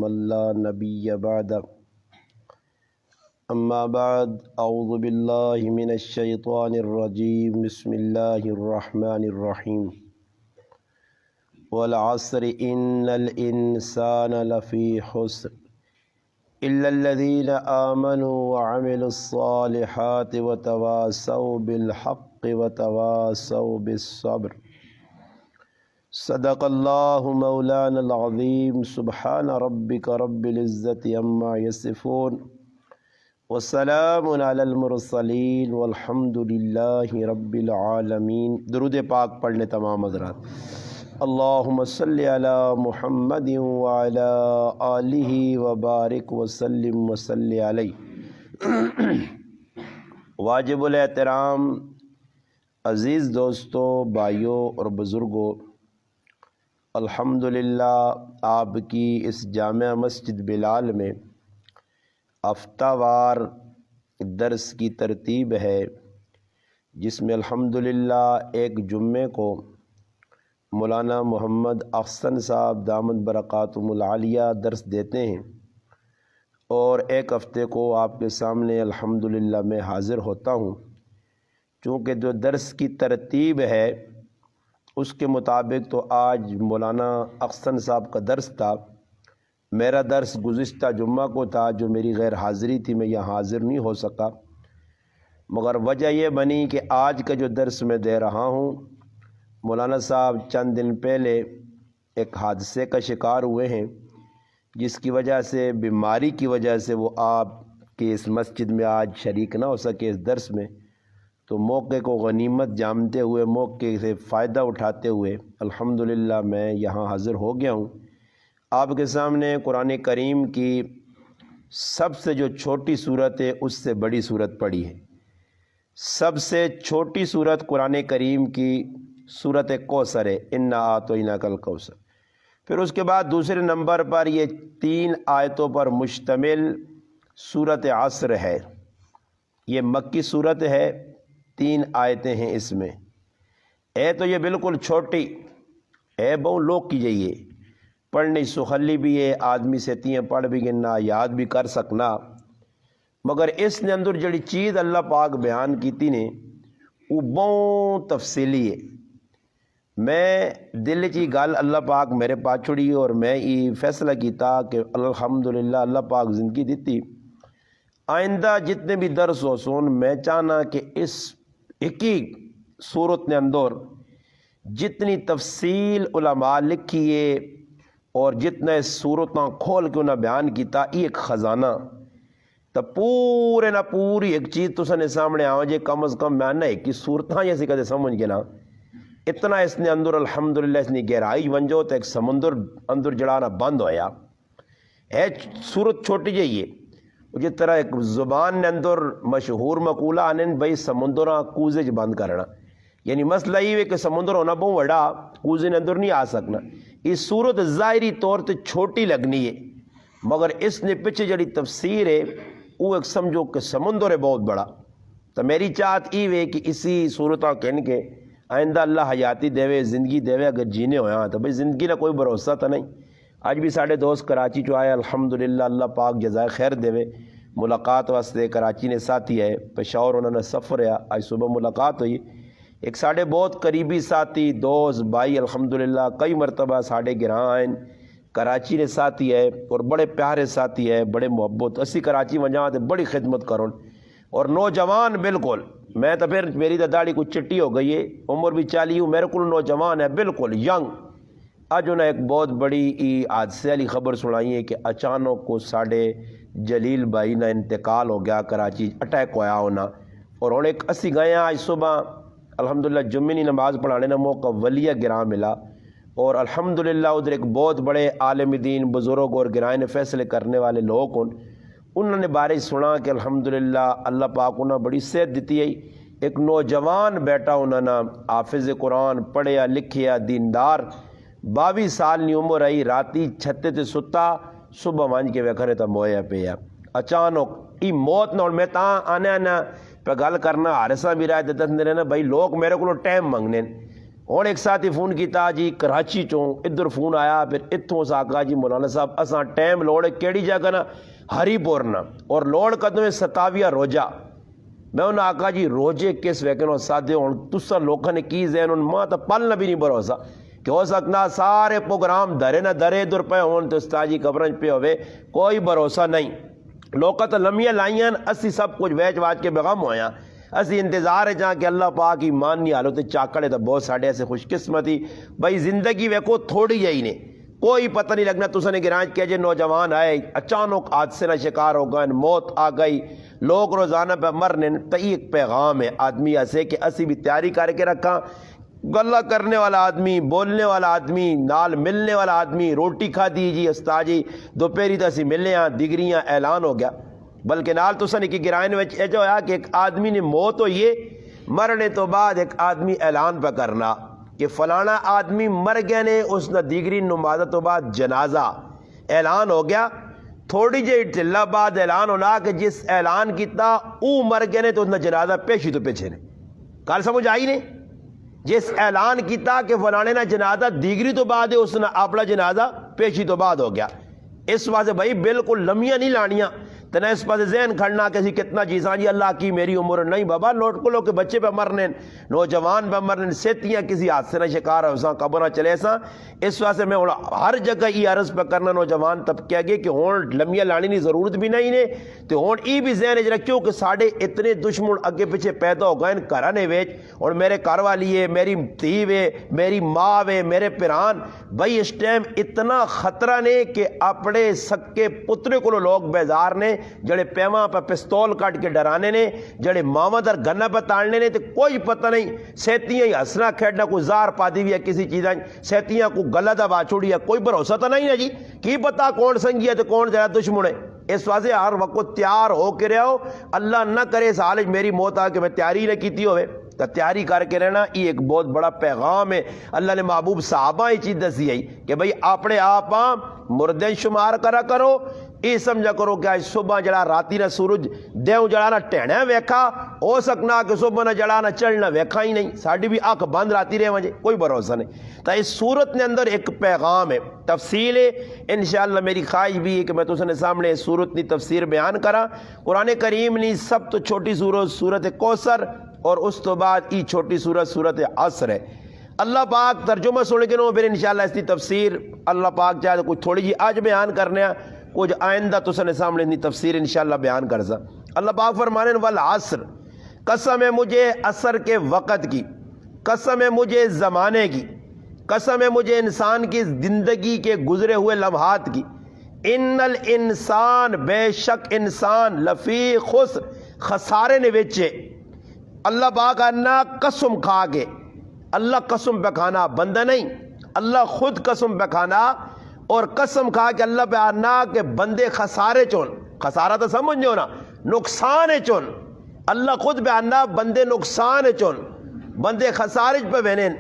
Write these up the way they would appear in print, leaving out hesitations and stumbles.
من لا نبی بعد اما بعد اعوذ باللہ من الشیطان الرجیم بسم اللہ الرحمن الرحیم والعصر ان الانسان لفی خسر الا الذین آمنوا وعملوا الصالحات وتواصوا بالحق وتواصوا بالصبر صدق اللہ مولانا العظیم سبحان ربک رب العزت عما یصفون والسلام علی المرسلین والحمد للہ رب العالمین۔ درود پاک پڑھنے تمام حضرات۔ اللہم صلی علی محمد وعلی آلہ وبارک وسلم وصلی علیہ۔ واجب الاحترام عزیز دوستوں، بھائیوں اور بزرگوں، الحمدللہ آپ کی اس جامع مسجد بلال میں ہفتہ وار درس کی ترتیب ہے، جس میں الحمدللہ ایک جمعے کو مولانا محمد احسن صاحب دامت برکاتہم العالیہ درس دیتے ہیں، اور ایک ہفتے کو آپ کے سامنے الحمدللہ میں حاضر ہوتا ہوں۔ چونکہ جو درس کی ترتیب ہے اس کے مطابق تو آج مولانا احسن صاحب کا درس تھا، میرا درس گزشتہ جمعہ کو تھا، جو میری غیر حاضری تھی میں یہاں حاضر نہیں ہو سکا، مگر وجہ یہ بنی کہ آج کا جو درس میں دے رہا ہوں، مولانا صاحب چند دن پہلے ایک حادثے کا شکار ہوئے ہیں، جس کی وجہ سے، بیماری کی وجہ سے وہ آپ کے اس مسجد میں آج شریک نہ ہو سکے اس درس میں۔ تو موقع کو غنیمت جانتے ہوئے، موقع سے فائدہ اٹھاتے ہوئے الحمدللہ میں یہاں حاضر ہو گیا ہوں۔ آپ کے سامنے قرآن کریم کی سب سے جو چھوٹی صورت ہے اس سے بڑی صورت پڑھی ہے۔ سب سے چھوٹی صورت قرآن کریم کی سورۃ کوثر ہے، انا اعطیناک الکوثر۔ پھر اس کے بعد دوسرے نمبر پر یہ 3 آیتوں پر مشتمل سورۃ عصر ہے۔ یہ مکی صورت ہے، 3 آیتیں ہیں اس میں۔ ہے تو یہ بالکل چھوٹی ہے، بہت لوگ کی جائیے پڑھنے سخلی بھی ہے، آدمی سے تیاں پڑھ بھی گنا، یاد بھی کر سکنا، مگر اس نے اندر جڑی چیز اللہ پاک بیان کیتی نے وہ بہت تفصیلی ہے۔ میں دل چی گل اللہ پاک میرے پاس چھڑی، اور میں یہ فیصلہ کیتا کہ الحمدللہ اللہ پاک زندگی دیتی، آئندہ جتنے بھی درس ہو سون میں چاہنا کہ اس ایک ہی صورت نے اندر جتنی تفصیل علماء لکھیے اور جتنا اس صورتاں کھول کے انہیں بیان کیتا، یہ ایک خزانہ تو پورے نہ پوری ایک چیز تو سنے سامنے آؤ جے، کم از کم میں ایک ہی صورتاں جیسے کدے سمجھ گے نا، اتنا اس نے اندر الحمدللہ اس نے گہرائی ونجو تو ایک سمندر اندر جڑانا بند ہویا ہے۔ صورت چھوٹی جائیے، جس طرح ایک زبان نے اندر مشہور مقولہ آنے بھائی سمندراں کوزے چ بند کرنا، یعنی مسئلہ یہ ہے کہ سمندر ہونا بہت بڑا، کوزے نے اندر نہیں آ سکنا۔ اس صورت ظاہری طور تے چھوٹی لگنی ہے، مگر اس نے پیچھے جڑی تفسیر ہے وہ ایک سمجھو کہ سمندر ہے بہت بڑا۔ تو میری چاہت یہ ہے کہ اسی صورتاں کہن کے آئندہ اللہ حیاتی دے، زندگی دے، اگر جینے ہویا تو بھائی زندگی کا کوئی بھروسہ تو نہیں۔ آج بھی ساڑھے دوست کراچی چو آئے، الحمدللہ اللہ پاک جزائے خیر دے، ملاقات واسطے کراچی نے ساتھی ہے، پشاور انہوں نے سفر ہے، آج صبح ملاقات ہوئی، ایک ساڑھے بہت قریبی ساتھی دوست بھائی الحمدللہ کئی مرتبہ ساڑھے گراں آئیں، کراچی نے ساتھی ہے اور بڑے پیارے ساتھی ہے، بڑے محبت، اسی کراچی وجہ تے بڑی خدمت کروں، اور نوجوان بالکل، میں تو پھر میری تو داڑھی کچھ چٹی ہو گئی ہے، عمر بھی 40 ہوں، میرے کو نوجوان ہے بالکل ینگ۔ آج انہیں ایک بہت بڑی حادثے والی خبر سنائی ہے کہ اچانک کو ساڑھے جلیل بھائی نہ انتقال ہو گیا، کراچی اٹیک ہویا ہونا، اور ہوں ایک اسی گئے آج صبح الحمدللہ جمعے کی نماز پڑھانے کا موقع ولیہ گراں ملا، اور الحمدللہ ادھر ایک بہت بڑے عالم دین بزرگ اور گرائن فیصلے کرنے والے لوگ انہوں نے بارے سنا کہ الحمدللہ اللہ پاک انہیں بڑی صحت دیتی ہے، ایک نوجوان بیٹا انہوں نے حافظ قرآن پڑھیا لکھیا دیندار، 22 سال کی عمر آئی، راتی چھتے تے ستا، صبح مان کے ویکھنے تا مویا پیا اچانک ای موت نہ۔ میں تاں آنے آنا پہ گل کرنا ہارسا بھی رائے دس میرے نا بھائی لوگ میرے کو ٹائم منگنے، ہوں ایک ساتھی فون کیتا جی کراچی چوں، ادھر فون آیا پھر اتوں اس آقا جی مولانا صاحب اساں ٹائم لوڑ کیڑی جگہ نا ہری پور نا اور لوڑ قدم 27 روزہ۔ میں انہوں نے آقا جی روزے کس ویکن سادے ہوں تسا لوگوں نے کی ذہن ان ماں تو پلنا بھی نہیں بھروسہ کہ ہو سکنا سارے پروگرام درے نہ درے ادھر پہ ہون تو استاد جی قبرن پہ ہوئے، کوئی بھروسہ نہیں۔ لوگ تو لمحیاں لائیاں اسی سب کچھ ویچ واچ کے بیغم ہویا، اسی انتظار ہے جہاں کہ اللہ پاک ایمان نہیں حالو تے چاکڑے تو بہت ساڑھے ایسے خوش قسمتی بھائی زندگی ویکو تھوڑی جائی نے، کوئی پتہ نہیں لگنا۔ تسا نے گرانچ کیا جے نوجوان آئے اچانک حادثے نہ شکار ہو گئے، موت آ گئی، لوگ روزانہ پہ مرنے، تو ایک پیغام ہے آدمی ایسے کہ اسی بھی تیاری کر کے رکھا۔ گلہ کرنے والا آدمی، بولنے والا آدمی، نال ملنے والا آدمی، روٹی کھا دیجی استاد جی دوپہری تو اسی ملے ہاں ڈگریاں اعلان ہو گیا، بلکہ نال تسا نے کی گرائن وچ یہ جو ہے کہ ایک آدمی نے موت ہوئی ہے، مرنے تو بعد ایک آدمی اعلان پہ کرنا کہ فلانا آدمی مر گیا نے، اس نے دیگری نماز تو بعد جنازہ اعلان ہو گیا۔ تھوڑی جی ٹھلا بعد اعلان ہونا کہ جس اعلان کیتا او مر گئے نے تو اس نے جنازہ پیشی تو پیچھے نے، کل سمجھ آئی نے؟ جس اعلان کیتا کہ فلانے نے جنازہ دیگری تو بعد ہے اس نے اپنا جنازہ پیشی تو بعد ہو گیا۔ اس واسطے بھائی بالکل لمحیاں نہیں لانیاں، تو نہ اس پاس ذہن کھڑنا کہ اسی کتنا چیزاں جی اللہ کی میری عمر نہیں بابا، لوٹ کو لو کہ بچے پہ مرنے، نوجوان پہ مرنے، سیتیاں کسی حادثے نہ شکار ہو قبر نہ چلے سا۔ اس واسطے میں ہر جگہ یہ عرض پہ کرنا نوجوان تب کیا گیا کہ ہون لمحیاں لانی نہیں ضرورت بھی نہیں نے، تو ہون ای بھی ذہن رکھیو کہ ساڑھے اتنے دشمن اگے پیچھے پیدا ہو گئے گھرانے ویچ، اور میرے گھر والی ہے، میری دھی ہے، میری ماں ہے، میرے پیران بھائی اس ٹائم اتنا خطرہ نے کہ اپنے سکے پترے کو لوگ بیزار نے، جڑے پیواں پہ پستول کٹ کے ڈرانے نے، جڑے ماما در گنہ پہ تاڑنے نے، تو کوئی پتہ نہیں سیتیاں ہی ہسنا کھیڑنا کوئی زار پا دی بھی ہے کسی چیزاں، سیتیاں کو گلہ دا باچوڑی ہے، کوئی بھروسہ تو نہیں ہے جی، کی پتہ کون سنگی ہے تو کون جڑا دشمن ہے۔ اس واسطے ہر وقت تیار ہو کے رہو، اللہ نہ کرے اس حال میری موت آ کے میں تیاری نہ کیتی ہوئے، تو تیاری کر کے رہنا یہ ایک بہت بڑا پیغام ہے۔ اللہ نے محبوب صحابہ ہی چیز دسی ہے کہ بھئی اپنے آپ مردے شمار کرا کرو، یہ سمجھا کرو کہ آج صبح جڑا راتی نہ سورج دیو جڑا نہ ٹہنا ویکھا، ہو سکنا کہ صبح نہ جڑا نہ چڑھنا ویکھا ہی نہیں، ساڑھی بھی آنکھ بند راتی رہے وجہ کوئی بھروسہ نہیں۔ تو اس صورت نے اندر ایک پیغام ہے، تفصیل ہے، انشاءاللہ میری خواہش بھی ہے کہ میں تسنے سامنے اس صورت کی تفسیر بیان کرا۔ قرآن کریم نے سب تو چھوٹی صورت سورت کوثر، اور اس تو بعد ای چھوٹی صورت سورت عصر ہے۔ اللہ پاک ترجمہ سن کے نو پھر انشاءاللہ اس کی تفسیر اللہ پاک چاہے کچھ تھوڑی جی آج بیان کرنے ہیں، کچھ آئندہ تو سنے سامنے اتنی تفسیر انشاءاللہ بیان کر سا۔ اللہ پاک فرمانے والعصر، قسم ہے مجھے عصر کے وقت کی، قسم ہے مجھے زمانے کی، قسم ہے مجھے انسان کی زندگی کے گزرے ہوئے لمحات کی، ان الانسان بے شک انسان لفی خسر خسارے نے وچے۔ اللہ پاک انا قسم کھا کے، اللہ قسم پہ کھانا بندہ نہیں، اللہ خود قسم پہ کھانا، اور قسم کھا کے اللہ پہ آنا کہ بندے خسارے چون، خسارہ تو سمجھو نا نقصان چون، اللہ خود پہ آنا بندے نقصان چون، بندے خسارے پہ بہنین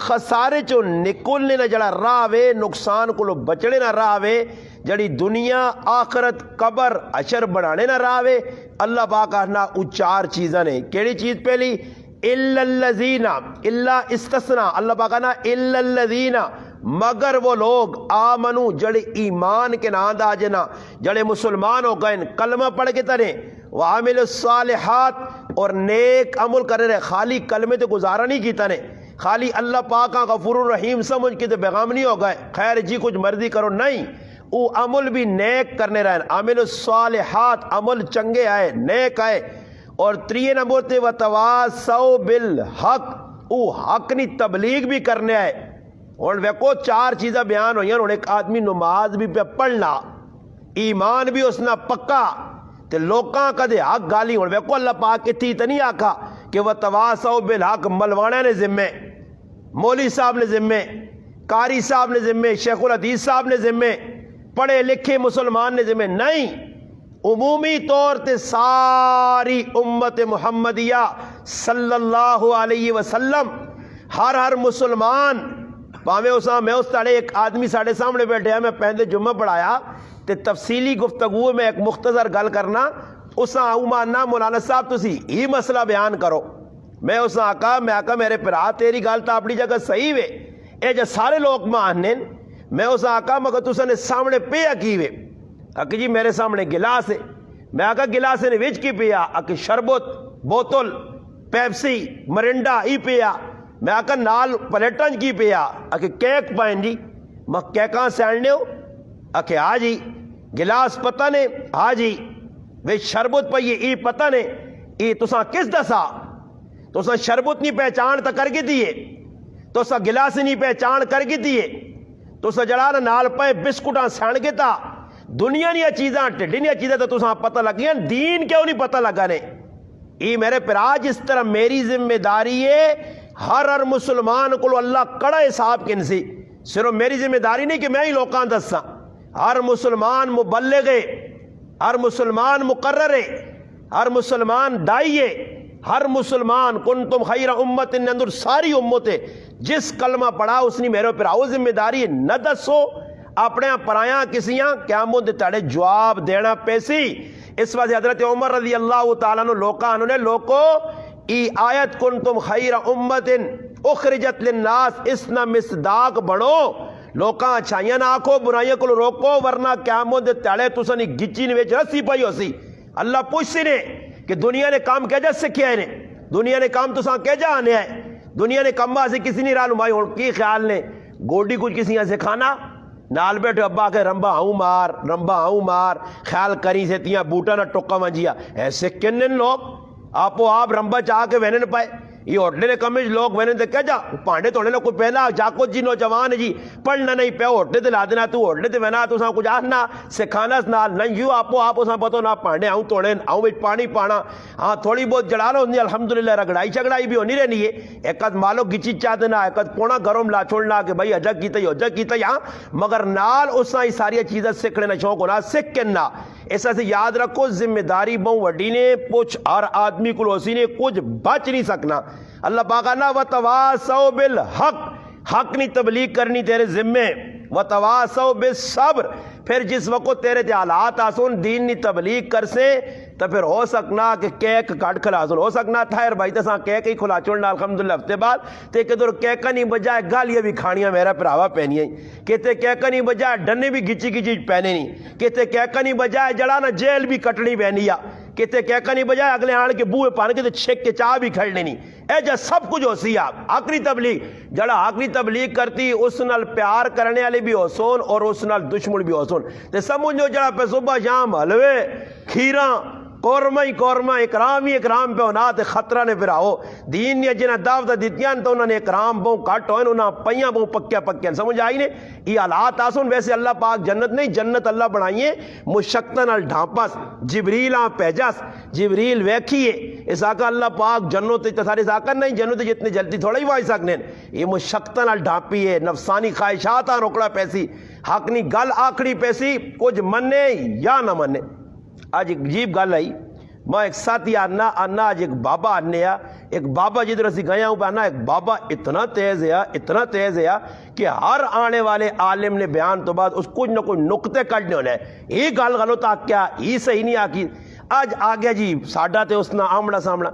خسارے چون نکلنے نہ جڑا راوے، نقصان کو بچڑے نہ راوے، جڑی دنیا آخرت قبر اشر بڑھانے نہ راوے۔ اللہ پاک آنا او چار چیزاں نے، کیڑی چیز پہلی الا الذین، الا استثناء، اللہ پاک آنا الا الذین، مگر وہ لوگ آمنو جڑے ایمان کے نام دا جنا، جڑے مسلمان ہو گئے کلمہ پڑھ کے ترے، وعامل الصالحات، اور نیک عمل کرے رہے، خالی کلمے تو گزارا نہیں کیتا نے، خالی اللہ پاک غفور الرحیم سمجھ کے تو بیغام نہیں ہو گئے خیر جی کچھ مرضی کرو، نہیں، او عمل بھی نیک کرنے رہے، عامل الصالحات عمل چنگے آئے نیک آئے، اور تریے نمبر تے وتواصوا بالحق، او حق نی تبلیغ بھی کرنے آئے۔ اور ویکو چار چیزیں بیان ہوئی ہیں، اور ایک آدمی نماز بھی پہ پڑھنا، ایمان بھی اس نے پکا، تے لوکاں کدے حق گالی ہون، ویکو اللہ پاک اتنی تو نہیں آکھا کہ وتواصوا بالحق ملوانے نے ذمے، مولوی صاحب نے ذمے، قاری صاحب نے ذمے، شیخ الحدیث صاحب نے ذمے، پڑھے لکھے مسلمان نے ذمے، نہیں، عمومی طور تے ساری امت محمدیہ صلی اللہ علیہ وسلم، ہر مسلمان، پاویں اساں میں اس تڑے ایک آدمی ساڑھے سامنے بیٹھے ہیں، میں پہلے جمعہ پڑھایا تے تفصیلی گفتگو میں ایک مختصر گل کرنا، اساں او ماننا مولانا صاحب تسی ہی مسئلہ بیان کرو، میں اس آقا میرے پرا تیری گل تو اپنی جگہ صحیح وے، اے جو سارے لوگ ماننے میں اس آقا مگر تسا نے سامنے پیا کی وے؟ آکے جی میرے سامنے گلاس ہے۔ میں آقا گلاس نے وچ کی پیا؟ آکے شربت، بوتل، پیپسی، مرنڈا ہی پیا۔ میں آقا نال پلیٹن کی پیا؟ آکے کیک پائن جی۔ میں کیکاں سینڈنے ہو؟ آکے ہاں جی۔ گلاس پتہ نے؟ ہاں جی۔ وچ شربت پئی ای پتہ نے؟ ای تسا کس دسا؟ تسا شربت نہیں پہچان تا کر کے دیے، تسا گلاس نہیں پہچان کر کے دیے، تسا جڑا نال پے بسکٹاں سین کے تا دنیا نیا چیزاں ٹھڈی نیا چیزاں تو تسا پتہ لگیاں، دین کیوں نہیں پتہ لگا نے؟ ای میرے پرا جس طرح میری ذمہ داری ہے ہر مسلمان کو اللہ کڑا حساب کنسی، صرف میری ذمہ داری نہیں کہ میں ہی لوکاں دساں، ہر مسلمان مبلغ ہے، ہر مسلمان مقرر ہے، ہر مسلمان دائی ہے، ہر مسلمان کنتم خیر امت ان اندر ساری امت ہے جس کلمہ پڑھا اس نے میرے پرا ذمہ داری ہے نہ دسو اپنے پرایاں کسیاں قیامت تڑے جواب دینا پیسی۔ اس وجہ حضرت عمر رضی اللہ تعالیٰ عنہ لوکاں نے لوکو ای آیت کنتم خیر امت اخرجت للناس اس نہ مصداق بڑھو، لوکاں اچھائیاں نہ آکھو برائیاں کو روکو ورنہ قیامت تڑے تسانی گچی نویچ رسی پائی ہو سی۔ اللہ پوچھتی نے کہ دنیا نے کام کیا جا سکھیا ہے، دنیا نے کام تساں کیا جا آنے ہے، دنیا نے کام سے کسی نہیں رہنمائی ہو کی خیال نے گوڈی کچھ کسی یہاں سے کھانا نال بیٹھے ابا کے رمبا آؤں مار خیال کری سے تیاں بوٹا نہ ٹکا منجیا ایسے کنن لوگ آپ رمبا چاہ کے وہنے نہ پائے یہ ہوٹلے نے کمیج لوگ وہنے دے کیا جا پانڈے توڑنے نے کوئی پہنا جاکو جی نوجوان جی پڑھنا نہیں پہ ہوٹلے دے لا دینا تو ہوٹلے دے وہنا تو ساں کچھ آنا سکھانا نال نہیں یوں آپ ساں پتو نہ پانڈے آؤں توڑیں آؤں بیچ پانی پانا ہاں تھوڑی بہت جڑا رہا ہونی الحمدللہ رگڑائی چگڑائی بھی ہونی رہنی ہے ایک قد مالو گچی چاہ دینا ایک قد پونا گرم لا چھوڑنا کہ بھائی اجا کیتا ہاں مگر نال اس ساں ساری چیزیں سکھ لینا شوق ہونا سکھ کرنا ایسا سے یاد رکھو ذمہ داری بہوں وڈی نے پوچھ ہر آدمی کو اسی نے کچھ بچ نہیں سکنا اللہ پاک نا وتواصوا بالحق حق نہیں تبلیغ کرنی تیرے ذمے وتواصوا بالصبر پھر جس وقت تیرے تے حالات آسون دین نہیں تبلیغ کر سے تو پھر ہو سکنا کہ کیک کٹ کھلا سن ہو سکنا تھا یار بھائی تساں کیک ہی کھلا چھوڑنا الحمدللہ ہفتے بعد تے کدھر کیکا نہیں بجائے گالیاں بھی کھانیاں میرا پراوا پہنی ہیں کہتے کیکا نہیں بجائے ڈنے بھی گچی گچی پہنے نہیں کہتے کیکا نہیں بجائے جڑا نا جیل بھی کٹنی پہنی کہتے کیکا نہیں بجائے اگلے آن کے بوئے پان کے چھک کے چاہ بھی کھڑنے نہیں اے جا سب کچھ ہو سی آپ آخری تبلیغ جڑا آخری تبلیغ کرتی اس نال پیار کرنے والے بھی ہو سون اور اس نال دشمن بھی ہو سون تے سمجھو جڑا پہ صبح شام حلوے کھیراں قورمہ اکرام ہی اکرام پہ ہونا تے خطرہ نے پھر آؤ دین نے جنہیں دعوت دیتیاں تو انہوں نے اکرام بہوں کٹ ہوئے انہوں نے پہیاں بہوں پکیا سمجھ آئی نے یہ حالات آسون ویسے اللہ پاک جنت نہیں جنت اللہ بنائیے مشکتن الڈھانپس جبریل پیجس جبریل ویکھیے اس آقا اللہ پاک جنت سارے آقا نہیں جنت جتنے جلدی تھوڑا ہی وائی سکنے یہ مشکتن الڈھانپی ہے نفسانی خواہشات روکڑا پیسی حق نہیں گل آکڑی پیسی کچھ منے یا نہ منے آج ایک عجیب گل آئی میں ایک ساتھی آنا آج ایک بابا آنے ایک بابا جدھر اسی گیا ہوں پہ آنا ایک بابا اتنا تیز ہے کہ ہر آنے والے عالم نے بیان تو بعد اس کچھ نہ کچھ نقطے کٹنے ہونے یہ گل غلط آ کیا یہ صحیح نہیں آکی آج آ گیا جی ساڈا تے اس نہ آمڑا سامنا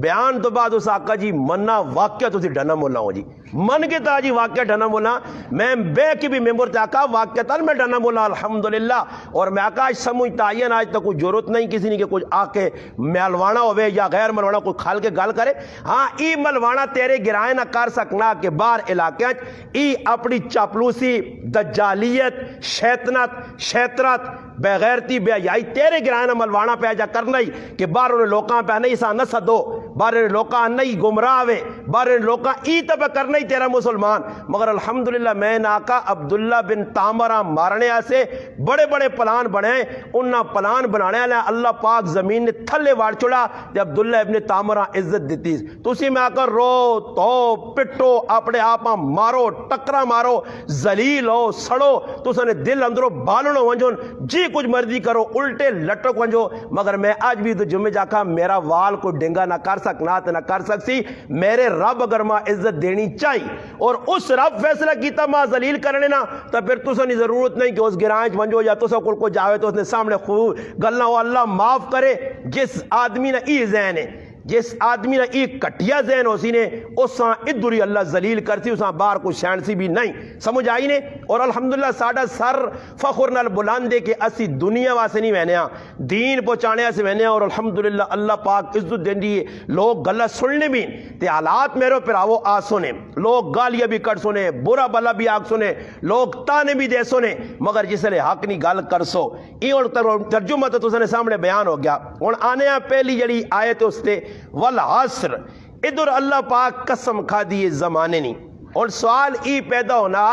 بیان تو بعد اس آقا جی مننا واقعہ تو تھی ڈھنا مولا ہوں جی من کے تا جی واقعہ ڈھنا مولا میں بے کی بھی ممبر تے آقا واقعہ تا میں ڈھنا مولا الحمدللہ اور میں آقا آج سمجھتا آئین آج تک کوئی ضرورت نہیں کسی نے کہ کچھ آ کے ملوانا ہوئے یا غیر ملوانا کوئی کھال کے گل کرے ہاں ای ملوانا تیرے گرائے نہ کر سکنا کہ بار علاقے ای اپنی چاپلوسی دجالیت شیطرت بغیرتی بے حیائی تیرے گرائے نہ ملوانا پہ جا کرنا ہی کہ بار انہیں لوکاں پہ نہیں سا نہ سدو بار انہیں لوکاں نہیں گمراہ ہوئے بار انہیں لوکاں ای تب کرنا ہی تیرا مسلمان مگر الحمدللہ میں آقا عبداللہ بن تامرہ مارنے سے بڑے بڑے پلان بنے انہاں پلان بنانے لیں اللہ پاک زمین نے تھلے وار چھوڑا تے عبداللہ ابن تامرہ عزت دیتی تو اسی میں آقا رو تو پٹو اپنے آپاں مارو ٹکرا مارو ذلیل ہو سڑو تو سنے دل اندروں بالنو ونجون جی کچھ مرضی کرو الٹے لٹک ونجو مگر میں آج بھی تو جمعہ جاکا میرا وال کو ڈنگا نہ کر سکنا نہ کر سکسی میرے رب اگر ماں عزت دینی چاہیے اور اس رب فیصلہ کیتا ماں ذلیل کرنے نا تو پھر تو سنی ضرورت نہیں کہ اس گرائنچ ونجو یا تو سا کل کو جاوے تو اس نے سامنے خوب گلنا ہو اللہ معاف کرے جس آدمی نے ای ذہن ہے جس آدمی نے ایک کٹیا ذہن ہو سی نے اساں ادھر ہی اللہ ذلیل کرتی اساں باہر کو شین سی بھی نہیں سمجھ آئی نے. اور الحمدللہ ساڈا سر فخر نال بلند ہے کہ اسی دنیا واسطے نہیں وہنے ہاں دین پہنچانے سے وہنے ہاں. اور الحمدللہ اللہ پاک عزت دیندی ہے. لوگ گلا سننے بھی تے حالات میرے پراو آ سنے, لوگ گالیاں بھی کٹ سنے, برا بلا بھی آگ سنے, لوگ تانے بھی دے سنے, مگر جس نے حق نہیں گل کر سو یہ اور ترجمہ تو تساں نے سامنے بیان ہو گیا. ہن آنے پہلی جڑی آیت اس تے والعصر ادھر اللہ پاک قسم کھا دیے زمانے نہیں. اور سوال ای پیدا ہونا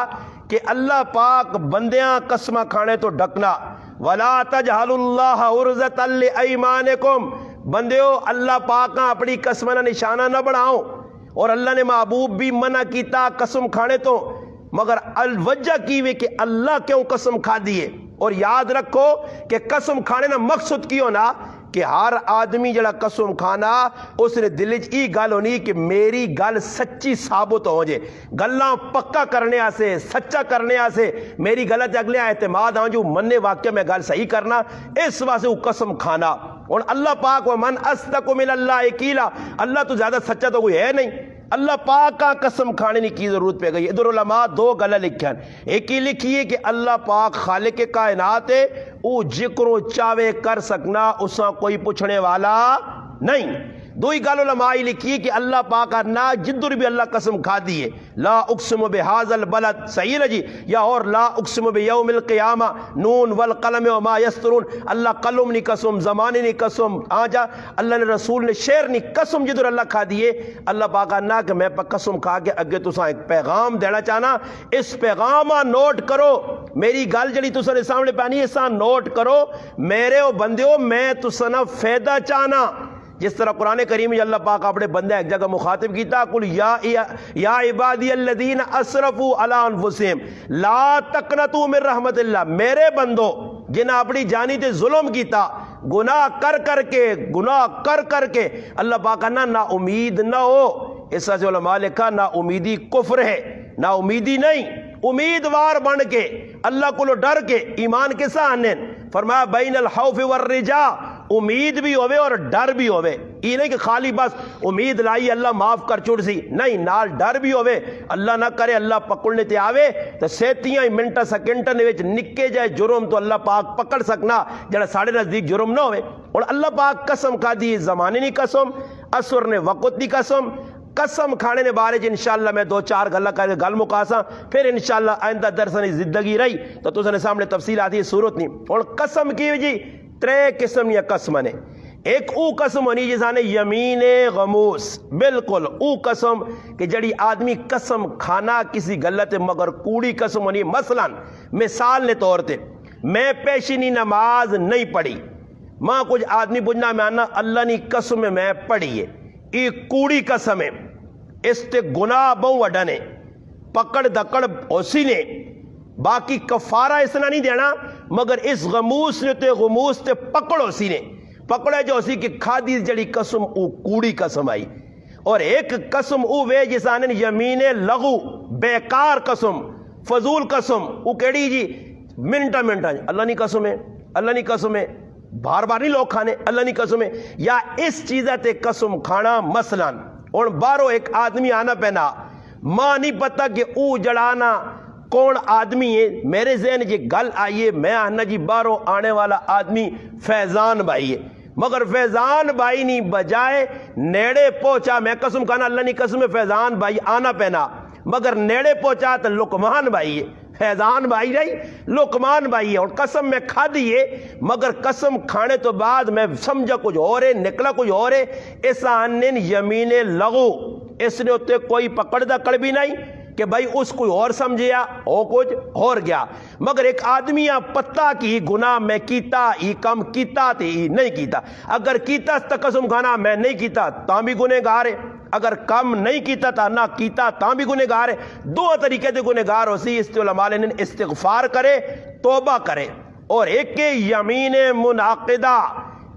کہ اللہ پاک بندیاں قسمہ کھانے تو ڈکنا ولا تجعلوا اللہ عرضۃ لایمانکم, بندیو اللہ پاک اپنی قسمہ نہ نشانہ نہ بناؤ. اور اللہ نے محبوب بھی منع کیتا قسم کھانے تو, مگر الوجہ کی وے کہ اللہ کیوں قسم کھا دیے. اور یاد رکھو کہ قسم کھانے نہ مقصد کی ہونا کہ ہر آدمی جڑا قسم کھانا اس نے دل چ ای گل ہونی کہ میری گل سچی ثابت ہو جائے, گلاں پکا کرنے آسے سچا کرنے آسے میری غلط اگلے اعتماد آ جو مننے واقعہ میں گل صحیح کرنا, اس واسطے وہ قسم کھانا. اور اللہ پاک ومن اصدق من اللہ قیلا, اللہ تو زیادہ سچا تو کوئی ہے نہیں. اللہ پاک کا قسم کھانے کی ضرورت پہ گئی. ادھر علماء دو گلا لکھیں, ایک ہی لکھی ہے کہ اللہ پاک خالق کائنات ہے, وہ جکرو چاوے کر سکنا اساں کوئی پوچھنے والا نہیں. دوئی گل علماء لکھی کہ اللہ پاک نہ جدر بھی اللہ قسم کھا دیے لا اقسم بہذا البلد, صحیح ہے جی, یا اور لا اقسم بیوم القیامہ نون والقلم وما یسطرون, اللہ قلم نہیں قسم, زمانے نہیں قسم, آجا اللہ نے رسول نے شعر نہیں قسم جدر اللہ کھا دیے. اللہ پاک نہ کہ میں قسم کھا کے اگے تساں ایک پیغام دینا چاہنا, اس پیغام نوٹ کرو, میری گل جڑی تساں نے سامنے پانی اساں نوٹ کرو میرے او بندیو, میں تساں نہ فائدہ چاہنا. جس طرح قرآن کریم میں اللہ پاک اپنے بندے ایک جگہ مخاطب کیتا قل یا عبادی الذین اسرفوا علی انفسہم لا تقنطوا من رحمت اللہ, میرے بندو جنہیں اپنی جانی تے ظلم کیتا گناہ کر کر کے اللہ پاک نا امید نہ ہو. اس سے علماء لکھا نا امیدی کفر ہے, نا امیدی نہیں, امیدوار بن کے اللہ کو ڈر کے ایمان کے ساتھ فرمایا بین الخوف والرجاء, امید بھی ہوئے اور ڈر بھی ہوئے. یہ نہیں کہ خالی بس امید لائی اللہ معاف کر چھوڑ سی, نہیں, نال ڈر بھی ہوئے, اللہ نہ کرے اللہ پکڑنے تے آوے تو سیتیاں منٹا سیکنڈاں دے وچ نکے جائے جرم تو اللہ پاک پکڑ سکنا جڑا ساڑھے نزدیک جرم نہ ہوئے. اور اللہ پاک قسم کھا دی زمانے نہیں قسم, اثر نے وقت دی قسم. قسم کھانے نے بارے جی انشاءاللہ میں دو چار گلہ کر گل مکاساں, پھر انشاءاللہ آئندہ درسنی زندگی رہی تو تُس نے سامنے تفصیل آتی ہے صورت نہیں. اور قسم کی جی ترے قسم یا قسم نے, ایک او قسم ہونی جسانے یمین غموس, بالکل او قسم کہ جڑی آدمی قسم کھانا کسی غلط مگر کوڑی قسم ہونی. مثلا مثال نے طور تے میں پیشینی نماز نہیں پڑھی, ماں کچھ آدمی پوچھنا میں آنا اللہ نی قسم میں پڑھی ہے, یہ کوڑی قسم ہے, اس تے گناہ بہو وڈنے پکڑ دکڑ اسی نے, باقی کفارہ اس نے نہیں دینا, مگر اس غموس نے تے غموس تے پکڑ اسی نے پکڑے جو اسی کہ کھادی جڑی قسم او کوڑی قسم آئی. اور ایک قسم او وے جسانے یمین لغو, بیکار قسم, فضول قسم, او کیڑی جی منٹا اللہ نہیں قسم ہے, اللہ نہیں قسم ہے, بار بار نہیں لوگ کھانے اللہ نہیں قسم ہے, یا اس چیزہ تے قسم کھانا. مثلا اور بارو ایک آدمی آنا پہنا, ماں نہیں پتہ کہ او جڑانا کون آدمی ہے, میرے ذہن جی گل آئیے میں آنا جی بارو آنے والا آدمی فیضان بھائی ہے, مگر فیضان بھائی نہیں بجائے نیڑے پہنچا, میں قسم کھانا اللہ نہیں قسم ہے فیضان بھائی آنا پہنا, مگر نیڑے پہنچا تو لقمان بھائی ہے, فیضان بھائی نہیں لقمان بھائی ہے. اور قسم میں کھا دیے مگر قسم کھانے تو بعد میں سمجھا کچھ اور ہے نکلا کچھ اور ہے. اس آنن یمین لغو, اس نے اتنے کوئی پکڑ دکڑ بھی نہیں کہ بھائی اس کوئی اور سمجھیا او کچھ اور گیا, مگر ایک آدمی پتہ کی گناہ میں کیتا, یہ کم کیتا تے یہ نہیں کیتا, اگر کیتا تا قسم کھانا میں نہیں کیتا تاں بھی گنہگار ہے, اگر کم نہیں کیتا تا نہ کیتا تاں بھی گنہگار ہے. دو طریقے سے گنہگار ہو سی, اس تے علماء نے استغفار کرے توبہ کرے. اور ایک یمین منعقدہ,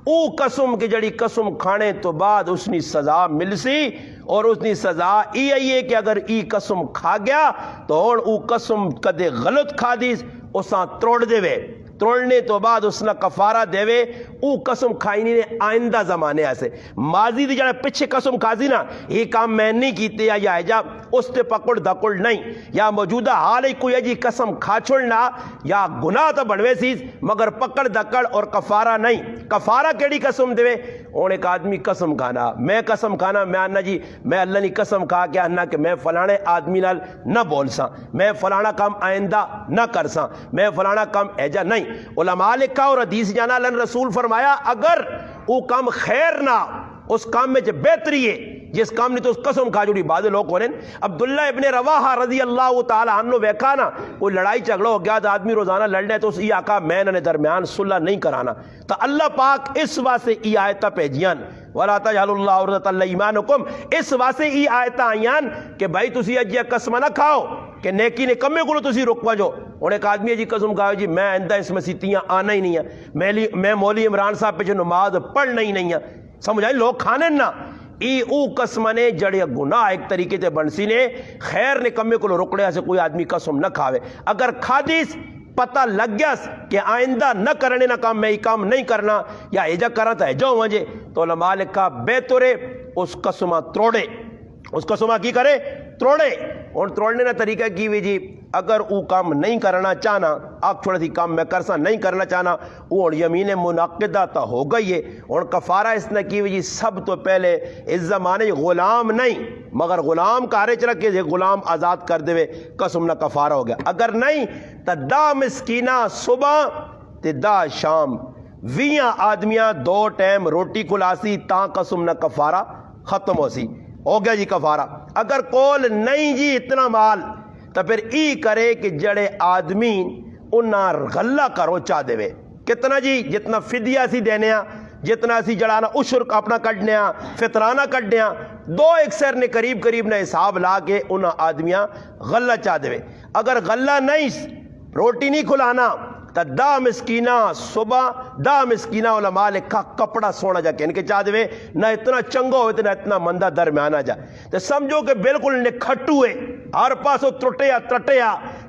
او قسم کی جڑی قسم کھانے تو بعد اس نے سزا مل سی, اور اس نے سزا ای ہے کہ اگر ای قسم کھا گیا تو او قسم کدے غلط کھا دیس اساں توڑ دے وے, توڑنے تو بعد اس نے کفارہ دیوے او قسم کھائنی نے آئندہ زمانے ایسے ماضی دی جڑا پچھے قسم کھازی نا یہ کام میں نہیں کیتے یا ایجا اس تے پکڑ دکڑ نہیں یا موجودہ حال ہی کوئی جی قسم کھا چھوڑنا یا گناہ تو بنوے سیز مگر پکڑ دکڑ اور کفارہ نہیں. کفارہ کیڑی قسم دے اور ایک آدمی قسم کھانا میں قسم کھانا میں آنا جی میں اللہ نے قسم کھا کے آنا کہ میں فلانے آدمی نال نہ بول سا میں فلانا کام آئندہ نہ کر سا میں فلانا کام ایجا نہیں. علماء لکھا اور حدیث جانا اللہ رسول فرمایا اگر وہ کام خیر نہ اس کام میں جو بہتری ہے جس کام نے تو اس قسم کھا جوڑی بعد لوگ ہونے. عبداللہ ابن رواحہ رضی اللہ تعالی عنہ ویکھا نا کوئی لڑائی جھگڑا ہو گیا تو آدمی روزانہ لڑنے تو اس یہ آقا میں نے درمیان صلح نہیں کرانا تو اللہ پاک اس واسطے ای آیتہ پیجیان وَلَا تَجْعَلُوا اللَّهَ عُرْضَةً لِأَيْمَانِكُمْ اس واسطے ای آیتہ آئیان کہ بھائی تسی اجیا قسم نہ کھاؤ کہ نیکی نے کمے کو تسی رکوا جو. اور ایک آدمی جی قسم کھاؤ جی میں آئندہ اس مسیتیاں آنا ہی نہیں ہے میں مولی عمران صاحب پہ جو نماز پڑھنا ہی نہیں ہے سمجھ آئی لوگ کھانے نا ای او قسمنے جڑے گناہ ایک طریقے تے بنسی نے خیر نے کمے کو رکڑے سے کوئی آدمی قسم نہ کھاوے. اگر کھادیس پتہ لگ گیا کہ آئندہ نہ کرنے نہ کام میں یہ کام نہیں کرنا یا ایجا کرا تھا ایجا ہوں جے تو علماء لکھا بہترے اس قسمہ تروڑے اس قسمہ کی کرے تروڑے. اور تروڑنے نہ طریقہ کی ہوئی جی اگر وہ کام نہیں کرنا چاہنا آپ چھوڑا تھی کام میں کرسا نہیں کرنا چاہنا وہ یمین منعقدہ تا ہو گئی ہے. اور کفارہ اس نے کی ہوئی جی سب تو پہلے اس زمانے غلام نہیں مگر غلام کارے چلا کہ غلام آزاد کر دے قسم نہ کفارہ ہو گیا. اگر نہیں تو دا مسکینہ صبح تے دا شام 20 آدمیاں 2 ٹائم روٹی کھلاسی تا قسم نہ کفارہ ختم ہو سی ہو گیا جی کفارہ. اگر کول نہیں جی اتنا مال تو پھر ای کرے کہ جڑے آدمی انہاں غلہ کرو چاہ دے کتنا جی جتنا فدیہ سی دینے جتنا سی جڑانا عشر اپنا کٹنے فطرانہ کٹنے 2 ایکسر نے قریب نے حساب لا کے انہاں آدمیاں غلہ چاہ دے. اگر غلہ نہیں روٹی نہیں کھلانا تا دا مسکینہ صبح دا مسکینہ علماء لکھا کپڑا سونا جا کہنے کے چاہ دے نہ اتنا چنگا ہوئے نہ اتنا مندہ درمیانہ جا تو سمجھو کہ بالکل نکھٹو ہے ہر پاسوں ترٹیا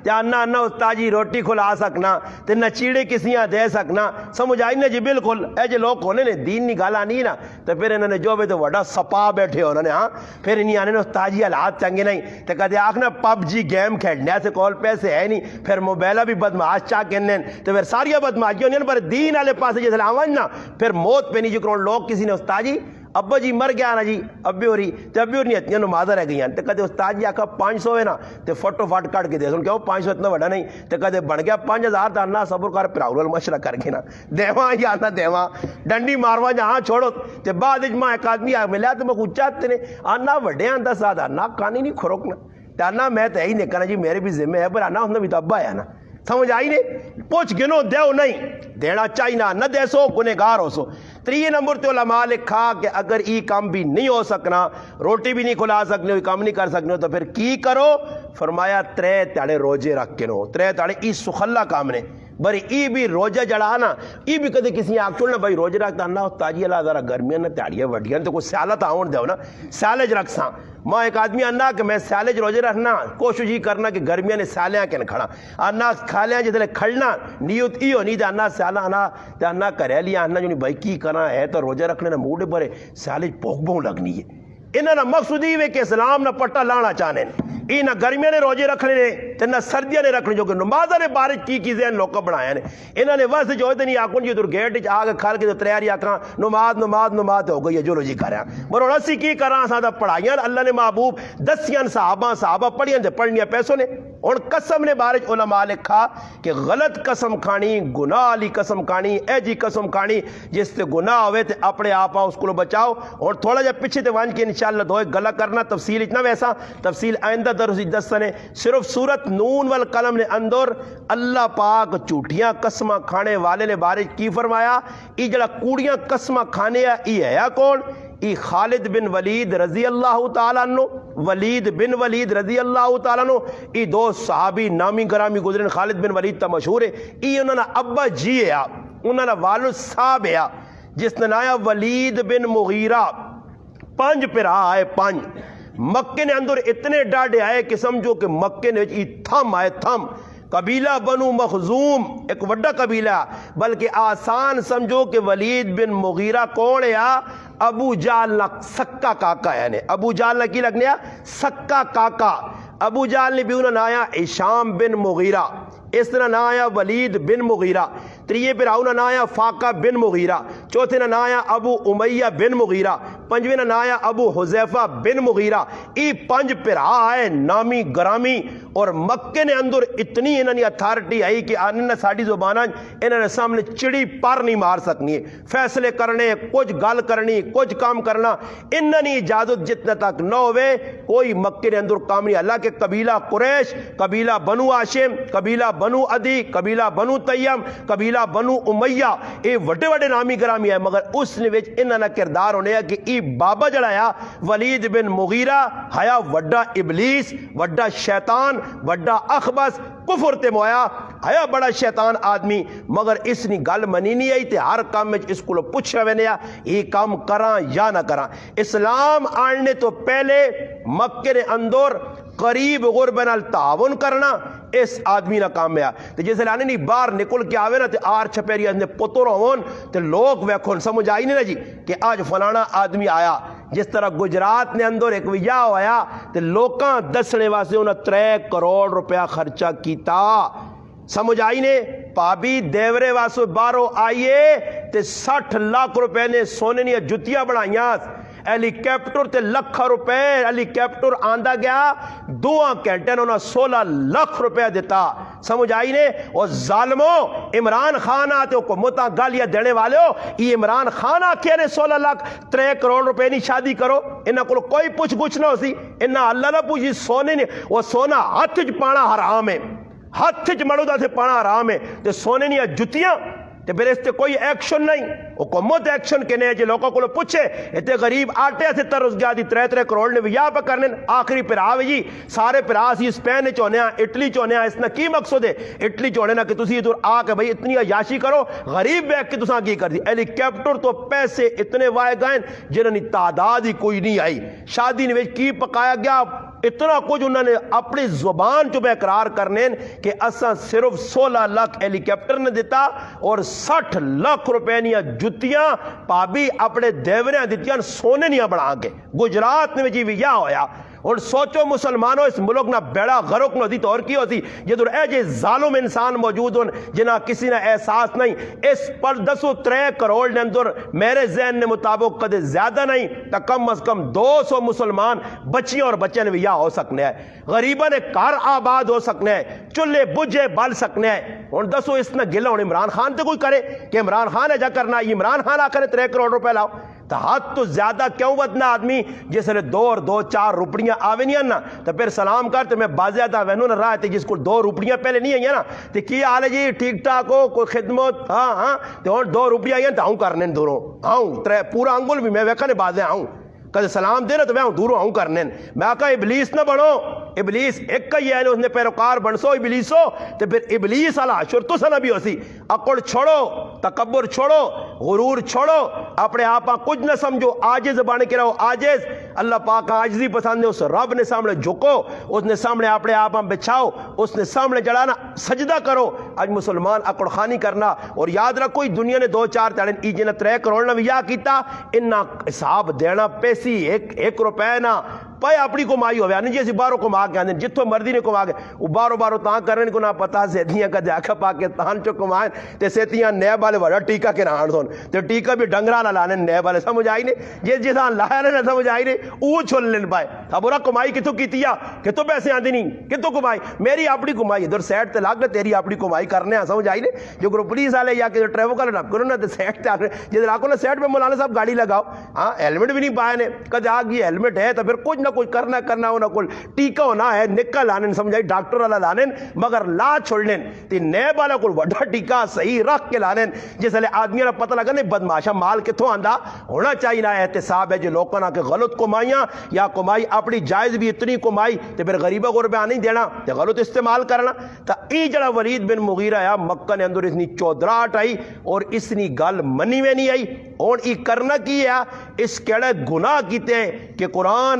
تے انا استاجی روٹی کھلا سکنا تے نہ چیڑے کسیاں دے سکنا سمجھ آئی نا جی بالکل اے جے لوگ ہونے نے دین نہیں گالا نہیں نا تو پھر انہوں نے جو بھی تو وڈا سپا بیٹھے انہوں نے ہاں پھر انہیں آنے استاجی حالات چنگے نہیں تو کہتے آخنا پب جی گیم کھیلنے سے کول پیسے ہے نہیں پھر موبائلہ بھی بدماش چاہ کہنے تو پھر ساریا بدماشیوں نے پر دین والے پاس جیسے لاؤں نا پھر موت پہ نہیں جو لوگ کسی نے استاجی ابا جی مر گیا نا جی ابھی ہو رہی تو ابھی ہو نہیں اتنی نمازہ رہ گئی ہیں تو کہتے استاد جی آکھا 500 ہے نا تو فٹو فٹ کٹ کے دے سن کہو 500 اتنا بڑا نہیں تو کہتے بن گیا 5000 تو انہا صبر کر پراؤل المشرہ کر کے نا دیواں یا نہ دیواں ڈنڈی مارواں جہاں چھوڑو تو بعد اجماع ایک آدمی آگ ملیا تو میں کچھ چاہتے نے انہا وڈے ہیں 10 انہا کانی نہیں کھروکنا تو انہا میں تو ہی نہیں کہنا جی میرے بھی ذمہ ہے پر انہا انہا بھی تو ابا ہے نا سمجھ آئی نہیں پوچھ گنو دیو نہیں دینا چاہینا نہ دے سو گنہگار ہو سو. 3 نمبر تے علماء لکھا کہ اگر ای کام بھی نہیں ہو سکنا روٹی بھی نہیں کھلا سکنے کام نہیں کر سکنے تو پھر کی کرو فرمایا 3 تاڑے روجے رکھ کے نو 3 تاڑے ای سخلا کام نے بری ای بھی روجہ جڑانا ای بھی کدے کسی آگ چھوڑنا بھائی روجہ رکھتا نا تاجی اللہ ذرا گرمیاں نہ تاڑیاں وڈیاں تو کوئی سیالہ تاؤن دیو نا سیالج رکھ ساں ماں ایک آدمی انہا کہ میں سیالج روجہ رکھنا کوشش ہی کرنا کہ گرمیاں نے سیالیاں کے کھڑا انہا کھالیاں جتنے کھڑنا نیوت ایو نہیں دے انہا سیالہ انہا کرے لیا انہا جو نہیں بھائی کی کرنا ہے تو روجہ رکھنے نا موڑے برے سیالج پوک بہوں لگنی ہے انہا نا مقصود ہی کہ اسلام نہ پٹا لانا چاہنے ای نہ گرمیاں نے روجے رکھنے نے تے نہ سردیاں نے رکھنے جو کہ نمازہ نے بارش کی ذہن لوگا بنایا نے انہوں نے واسطے جو ہوتے نہیں آکن جی در گیٹ آگے کھال کے تریاری آکھاں نماز ہو گئی ہے جو لوجی کر رہا مرو رسی کی کراں سادہ پڑھائیاں اللہ نے محبوب دسیاں صحابہ پڑھیاں دے پڑھنیاں پیسوں نے اور قسم نے بارش علماء لکھا کہ غلط قسم کھانی گناہ علی قسم کھانی اے جی قسم کھانی جس سے گناہ ہوئے تے اپنے آپا اس کو بچاؤ. اور تھوڑا جا پیچھے تے وانج کے انشاءاللہ دوئے گلہ کرنا تفصیل اتنا ویسا تفصیل آئندہ درسی دستنے صرف سورت نون والقلم نے اندر اللہ پاک چوٹیاں قسمہ کھانے والے نے بارش کی فرمایا ای جڑا کوڑیاں قسمہ کھانے ای ہے یا کون ای خالد بن ولید رضی اللہ تعالیٰ عنہ ولید بن ولید رضی اللہ تعالیٰ عنہ ای 2 صحابی نامی گرامی گزرین خالد بن ولید تا مشہور ہے ای انہوں نے ابا جی ہے انہوں نے والد صاحب ہے جس نے نایا ولید بن مغیرہ 5 پھرا آئے 5 مکے نے اندر اتنے ڈاڑے آئے کہ سمجھو کہ مکے نے تھم آئے تھم قبیلہ بنو مخزوم ایک وڈا قبیلہ، بلکہ آسان سمجھو کہ ولید بن مغیرہ کون ہے؟ ابو جہل نہ سکا کاکا، یعنی ابو جہل نہ کی لگنے سکا کاکا۔ ابو جہل نے بھی انہوں نے آیا ہشام بن مغیرہ، اس طرح نہ آیا ولید بن مغیرہ، تریے پھر آؤ نہ آیا فاقہ بن مغیرہ، چوتھے نہ آیا ابو امیہ بن مغیرہ، پنجویں نہ آیا ابو حذیفہ بن مغیرہ۔ ای پنج پھر آئے نامی گرامی، اور مکے نے اندر اتنی انہوں نے اتھارٹی آئی کہ انہوں نے ساڑی زبانہ انہوں نے سامنے چڑی پر نہیں مار سکنی، فیصلے کرنے، کچھ گل کرنی، کچھ کام کرنا، انہوں نے اجازت جتنے تک نہ ہوئے کوئی مکے نے اندر کام نہیں۔ اللہ کے قبیلہ قریش، قبیلہ بنو ہاشم، قبیلہ بنو عدی، قبیلہ بنو تیم، قبیلہ بنو امیہ، یہ وڈے وڈے نامی گرامی ہے، مگر اس نے وچ انہاں دا کردار ہونے ہے کہ ای بابا جڑا ہے ولید بن مغیرہ ہیا وڈا ابلیس، وڈا شیطان، وڈا اخبث، کفر تے مویا، ہیا بڑا شیطان آدمی، مگر اس نے گل منی نہیں آئی تے ہر کام وچ اس کو پوچھا وینیا یہ کام کراں یا نہ کراں۔ اسلام آنے تو پہلے مکے نے اندر قریب غربے نال تعاون کرنا اس آدمی نہ کام ہے، تے جس لانے نہیں باہر نکل کے آوے نا تے آر چھپیری نے پتر ہون تے لوگ ویکھون، سمجھ آئی نہیں نا جی کہ آج فلانا آدمی آیا۔ جس طرح گجرات نے اندر ایک ویاہ ہویا تے لوکاں دسنے واسطے انہاں 3 کروڑ روپیہ خرچہ کیتا، سمجھ آئی نے پابی دیورے واسطے باہروں آئیے تے 60 لاکھ روپے نے سونے نے جتیاں بنائیاں، ہیلی کیپٹر تے لکھا روپے، ہیلی کیپٹر آندا گیا 2 گھنٹے انہوں نے 16 لاکھ روپے دیتا، سمجھ آئی نے۔ اور ظالموں عمران خان آتے حکومتاں گالیاں دینے والے ہو، یہ عمران خان آکھے نے 16 لاکھ 3 کروڑ روپے نہیں شادی کرو، انہاں کو کوئی پوچھ گچھ نہ ہو سی، انہاں اللہ نہ پوچھی سونے نے، وہ سونا ہاتھ چ پانا حرام ہے، ہاتھ چ مڑو دا سے پانا حرام ہے، تے سونے نیا جتیاں تے پھر اس تے کوئی ایکشن نہیں، حکومت ایکشن کے نہیں جی لوگوں کو پوچھے اتنے غریب آٹے سے ترس گیا دی 3 کروڑ نے ویاہ پہ کرنے، آخری پھر آوے جی سارے پھر آسی اسپین چونے ہیں، اٹلی چونے ہیں، اس نے کی مقصد ہے اٹلی چونے نا کہ تسی ادھر آ کے بھئی اتنی عیاشی کرو، غریب بیک کے تساں کی کر دی، ہیلی کیپٹر تو پیسے اتنے وائے گئے جنہوں نے تعداد ہی کوئی نہیں آئی، شادی نے کی پکایا گیا اتنا کچھ انہوں نے اپنی زبان چ اقرار کرنے کہ اساں صرف 16 لاکھ ہیلی کیپٹر نے دیتا اور 60 لاکھ روپے نیا جتیاں پابی اپنے دیوریاں دیتیاں سونے نیا بڑھا کے۔ گجرات میں جی ویاہ ہویا، اور سوچو مسلمانوں اس ملک نہ بیڑا غرق نہ دی تو اور کی ہوتی جدر اے جے ظالم انسان موجود ہوں جنہ کسی نہ احساس نہیں، اس پر 3 کروڑ نے اندر میرے ذہن نے مطابق کدے زیادہ نہیں تا کم از کم 200 مسلمان بچیاں اور بچے نے ویاہ ہو سکنے ہیں، غریبہ نے کار آباد ہو سکنے ہیں، چلے بجے بال سکنے ہیں۔ اور دسو اس نے گلہ ہوں عمران خان تے کوئی کرے کہ عمران خان ہے جا کرنا، عمران خان آ کرے 3 کروڑ روپے لاؤ تو حد تو زیادہ کیوں ودنا آدمی جس نے 2 روپیاں آوے نہیں نا تو پھر سلام کرتے میں بازیادہ وینوں نہ رہا تھے جس کو 2 روپیاں پہلے نہیں آئی نا تو کی حال ہے جی ٹھیک ٹھاک ہو کوئی خدمت، ہاں تو اور 2 روپیاں آئی تو ہوں کرنے دوروں آؤں پورا انگل بھی میں ویکھنے بازے آؤں کدے سلام دینا تو میں دوروں آؤں کرنے، میں کہا ابلیس نہ بنو، ابلیس ایک ہی ہے اس نے پیروکار بنسو ابلیسو تو پھر ابلیس علا شرطو سنا بھی ہو سی، اکڑ چھوڑو، تکبر چھوڑو، غرور چھوڑو، اپنے آپاں کچھ نہ سمجھو، عاجز بانے کے رہو، عاجز اللہ پاک عاجزی پسند ہے، اس رب نے سامنے جھکو، اس نے سامنے اپنے آپاں بچھاؤ، اس نے سامنے جڑانا سجدہ کرو۔ آج مسلمان اکڑ خانی کرنا اور یاد رکھو دنیا نے 2-4 تڑن ایجے نے 3 کروڑ نہ ویاہ کیتا، انہاں حساب دینا پیسی 1 روپے نہ پائے اپنی کمائی ہویا نہیں جیسی باہروں کما کے آنے جتوں مردی نے کما کے وہ باہروں تاں کرنے کو نہ پتا سیتیاں کا دیکھا پاکستان چو کمائیں تے سیتیاں نئے بالے وڑا ٹیکہ کے نہ دون تے ٹیکہ بھی ڈنگرہ نہ لانے نئے بالے سمجھ آئی نہیں جس آن لایا نہ سمجھ آئی نہیں او چھل لین پائے اب برا کمائی کتوں کیتیا کتوں پیسے آندی نہیں کتوں کمائی میری اپنی کمائی ادھر سیٹ تے لاگ تیری اپنی کمائی کرنے ہیں سمجھ آئی نہیں جو گروہ پولیس والے یا کہ ٹریول کا لڑپ کرو نا تے سیٹ تے آنے جس لاکھوں نے سیٹ پہ مولانا صاحب گاڑی لگاؤ ہاں ہیلمٹ بھی نہیں پائے نے کدے آگ یہ ہیلمٹ ہے تو پھر کچھ نہ کچھ کرنا ہونا کل ٹیکہ ہونا ہے نکل لانے سمجھائی ڈاکٹر والا لانے مگر لا چھوڑنے تی نئے بالا کل وڈا ٹیکہ صحیح رکھ کے لانے جس لئے آدمی نے پتہ لگا نہیں بدماشا مال کتوں آندہ ہونا چاہیے نا احتساب ہے جو لوگوں نے کہ غلط کمائیاں یا کمائی اپنی جائز بھی اتنی کمائی تے پھر غریبہ غربہ آنی دینا تے غلط استعمال کرنا تا ای جڑا ولید بن مغیرہ ہے مکہ نے اندر اتنی چودراہٹ آئی اور اس نی گل منی میں نہیں آئی اور ای کرنا کی ہے اس کیڑے گناہ کیتے کہ قرآن